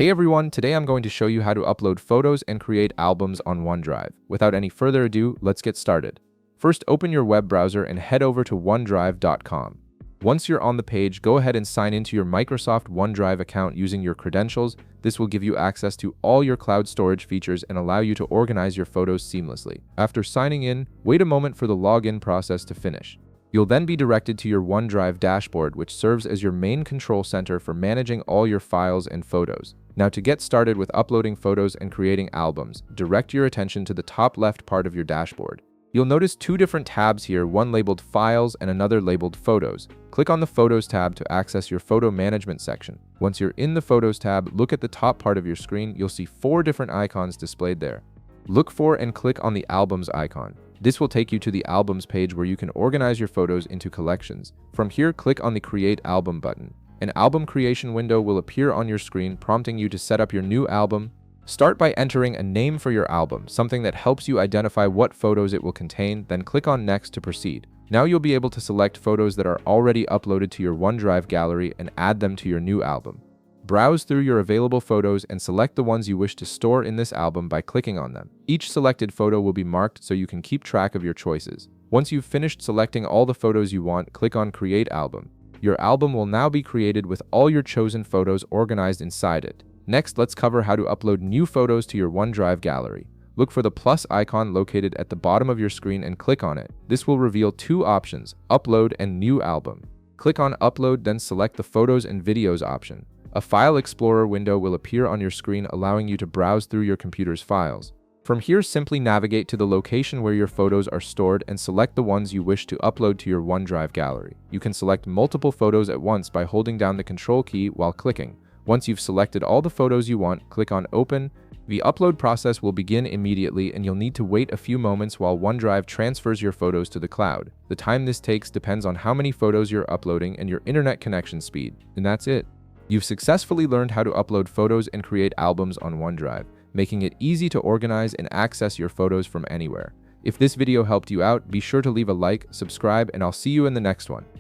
Hey everyone, today I'm going to show you how to upload photos and create albums on OneDrive. Without any further ado, let's get started. First, open your web browser and head over to onedrive.com. Once you're on the page, go ahead and sign into your Microsoft OneDrive account using your credentials. This will give you access to all your cloud storage features and allow you to organize your photos seamlessly. After signing in, wait a moment for the login process to finish. You'll then be directed to your OneDrive dashboard, which serves as your main control center for managing all your files and photos. Now, to get started with uploading photos and creating albums, direct your attention to the top left part of your dashboard. You'll notice two different tabs here, one labeled Files and another labeled Photos. Click on the Photos tab to access your photo management section. Once you're in the Photos tab, look at the top part of your screen. You'll see 4 different icons displayed there. Look for and click on the Albums icon. This will take you to the Albums page where you can organize your photos into collections. From here, click on the Create Album button. An album creation window will appear on your screen, prompting you to set up your new album. Start by entering a name for your album, something that helps you identify what photos it will contain, then click on Next to proceed. Now you'll be able to select photos that are already uploaded to your OneDrive gallery and add them to your new album. Browse through your available photos and select the ones you wish to store in this album by clicking on them. Each selected photo will be marked so you can keep track of your choices. Once you've finished selecting all the photos you want, click on Create Album. Your album will now be created with all your chosen photos organized inside it. Next, let's cover how to upload new photos to your OneDrive gallery. Look for the plus icon located at the bottom of your screen and click on it. This will reveal 2 options, Upload and New Album. Click on Upload, then select the Photos and Videos option. A File Explorer window will appear on your screen, allowing you to browse through your computer's files. From here, simply navigate to the location where your photos are stored and select the ones you wish to upload to your OneDrive gallery. You can select multiple photos at once by holding down the Control key while clicking. Once you've selected all the photos you want, click on Open. The upload process will begin immediately, and you'll need to wait a few moments while OneDrive transfers your photos to the cloud. The time this takes depends on how many photos you're uploading and your internet connection speed. And that's it. You've successfully learned how to upload photos and create albums on OneDrive, making it easy to organize and access your photos from anywhere. If this video helped you out, be sure to leave a like, subscribe, and I'll see you in the next one.